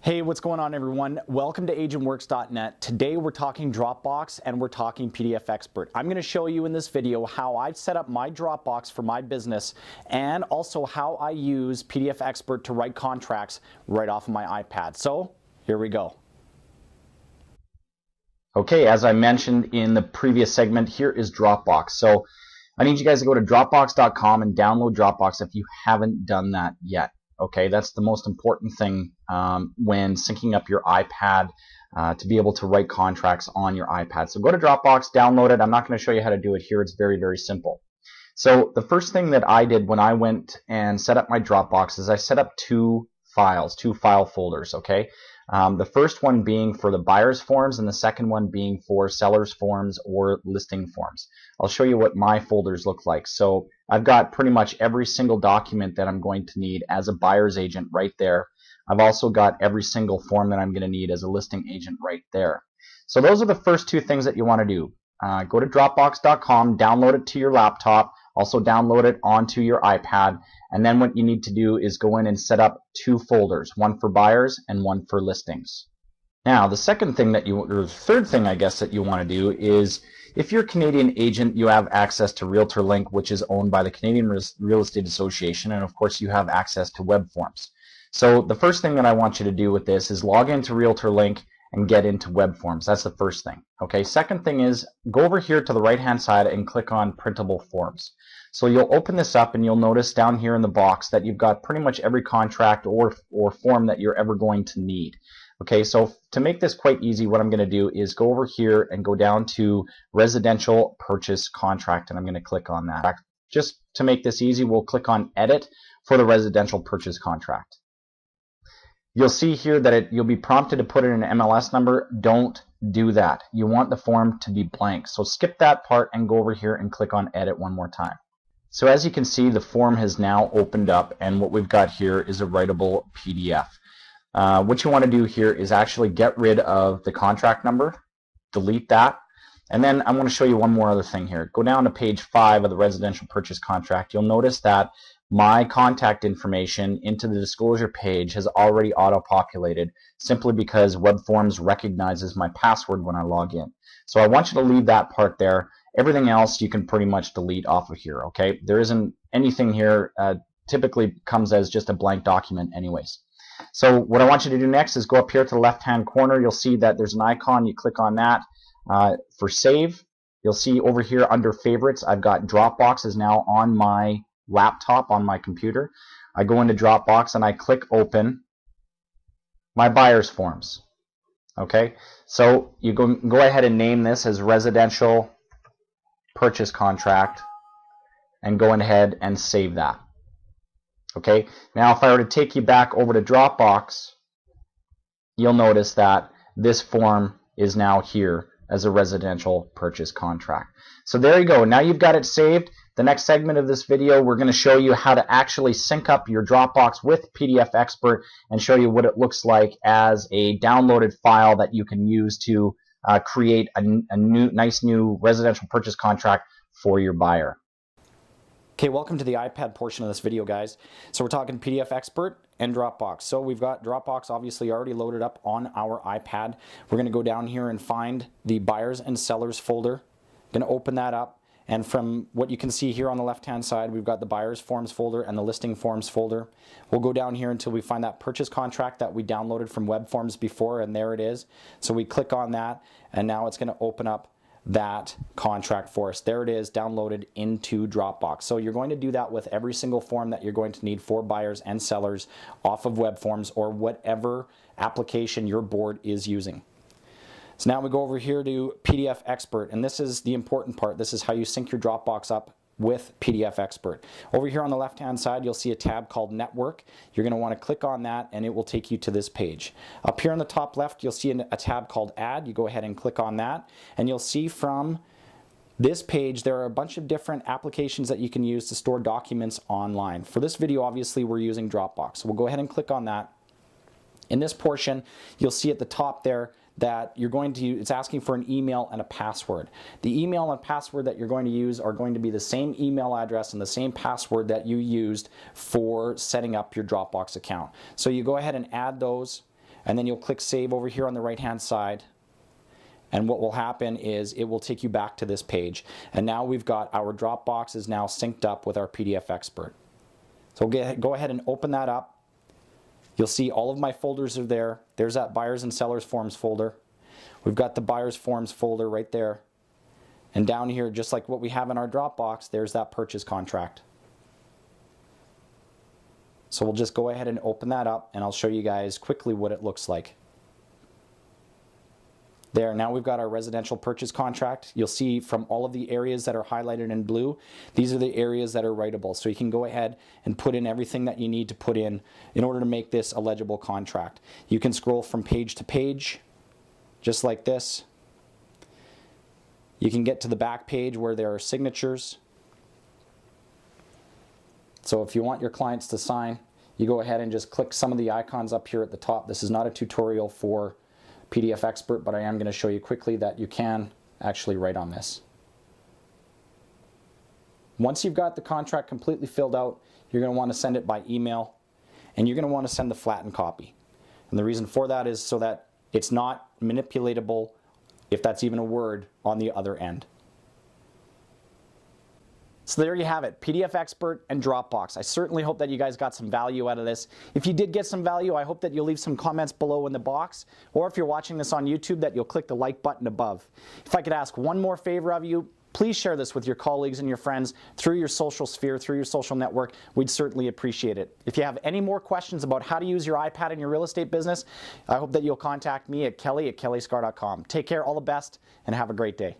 Hey, what's going on everyone? Welcome to agentworks.net. Today we're talking Dropbox and we're talking PDF Expert. I'm going to show you in this video how I've set up my Dropbox for my business and also how I use PDF Expert to write contracts right off of my iPad. So here we go. Okay, as I mentioned in the previous segment, here is Dropbox. So I need you guys to go to dropbox.com and download Dropbox if you haven't done that yet. Okay, that's the most important thing when syncing up your iPad to be able to write contracts on your iPad. So go to Dropbox, download it. I'm not going to show you how to do it here. It's very, very simple. So the first thing that I did when I went and set up my Dropbox is I set up two file folders, okay? The first one being for the buyer's forms and the second one being for seller's forms or listing forms. I'll show you what my folders look like. So I've got pretty much every single document that I'm going to need as a buyer's agent right there. I've also got every single form that I'm going to need as a listing agent right there. So those are the first two things that you want to do. Go to dropbox.com, download it to your laptop, also download it onto your iPad, and then what you need to do is go in and set up two folders, one for buyers and one for listings. Now, the second thing that or the third thing I guess that you want to do is, if you're a Canadian agent, you have access to RealtorLink, which is owned by the Canadian Real Estate Association, and of course you have access to web forms. So the first thing that I want you to do with this is log into RealtorLink and get into web forms. That's the first thing. Okay, second thing is go over here to the right hand side and click on printable forms. So you'll open this up and you'll notice down here in the box that you've got pretty much every contract or form that you're ever going to need. Okay, so to make this quite easy, what I'm going to do is go over here and go down to residential purchase contract, and I'm going to click on that. Just to make this easy, we'll click on edit for the residential purchase contract. You'll see here that you'll be prompted to put in an MLS number. Don't do that. You want the form to be blank. So skip that part and go over here and click on edit one more time. So as you can see, the form has now opened up, and what we've got here is a writable PDF. What you want to do here is actually get rid of the contract number, delete that, and then I'm going to show you one more other thing here. Go down to page 5 of the residential purchase contract. You'll notice that my contact information into the disclosure page has already auto-populated simply because web forms recognizes my password when I log in. So I want you to leave that part there. Everything else you can pretty much delete off of here, okay? There isn't anything here, typically comes as just a blank document anyways. So what I want you to do next is go up here to the left-hand corner. You'll see that there's an icon. You click on that for save. You'll see over here under favorites, I've got Dropbox is now on my laptop, on my computer. I go into Dropbox and I click open my buyer's forms. Okay, so you go ahead and name this as residential purchase contract and go ahead and save that. Okay, now if I were to take you back over to Dropbox, you'll notice that this form is now here as a residential purchase contract. So there you go. Now you've got it saved. The next segment of this video, we're going to show you how to actually sync up your Dropbox with PDF Expert and show you what it looks like as a downloaded file that you can use to create a nice new residential purchase contract for your buyer. Okay, welcome to the iPad portion of this video, guys. So we're talking PDF Expert and Dropbox. So we've got Dropbox obviously already loaded up on our iPad. We're going to go down here and find the buyers and sellers folder. Going to open that up. And from what you can see here on the left-hand side, we've got the buyer's forms folder and the listing forms folder. We'll go down here until we find that purchase contract that we downloaded from web forms before, and there it is. So we click on that, and now it's going to open up that contract for us. There it is, downloaded into Dropbox. So you're going to do that with every single form that you're going to need for buyers and sellers off of web forms or whatever application your board is using. So now we go over here to PDF Expert, and this is the important part. This is how you sync your Dropbox up with PDF Expert. Over here on the left-hand side, you'll see a tab called Network. You're going to want to click on that, and it will take you to this page. Up here on the top left, you'll see a tab called Add. You go ahead and click on that, and you'll see from this page, there are a bunch of different applications that you can use to store documents online. For this video, obviously, we're using Dropbox. So we'll go ahead and click on that. In this portion, you'll see at the top there that you're going to, it's asking for an email and a password. The email and password that you're going to use are going to be the same email address and the same password that you used for setting up your Dropbox account. So you go ahead and add those. and then you'll click Save over here on the right hand side. And what will happen is it will take you back to this page. And now we've got our Dropbox is now synced up with our PDF Expert. So go ahead and open that up. You'll see all of my folders are there. There's that Buyers and Sellers Forms folder. We've got the Buyers Forms folder right there. And down here, just like what we have in our Dropbox, there's that purchase contract. So we'll just go ahead and open that up, and I'll show you guys quickly what it looks like. There, now we've got our residential purchase contract. You'll see from all of the areas that are highlighted in blue, these are the areas that are writable. So you can go ahead and put in everything that you need to put in order to make this a legible contract. You can scroll from page to page, just like this. You can get to the back page where there are signatures. So if you want your clients to sign, you go ahead and just click some of the icons up here at the top. This is not a tutorial for PDF Expert, but I am going to show you quickly that you can actually write on this. Once you've got the contract completely filled out, you're going to want to send it by email, and you're going to want to send the flattened copy. And the reason for that is so that it's not manipulatable, if that's even a word, on the other end. So there you have it, PDF Expert and Dropbox. I certainly hope that you guys got some value out of this. If you did get some value, I hope that you'll leave some comments below in the box, or if you're watching this on YouTube, that you'll click the like button above. If I could ask one more favor of you, please share this with your colleagues and your friends through your social sphere, through your social network. We'd certainly appreciate it. If you have any more questions about how to use your iPad in your real estate business, I hope that you'll contact me at kelly@kellyscar.com. Take care, all the best, and have a great day.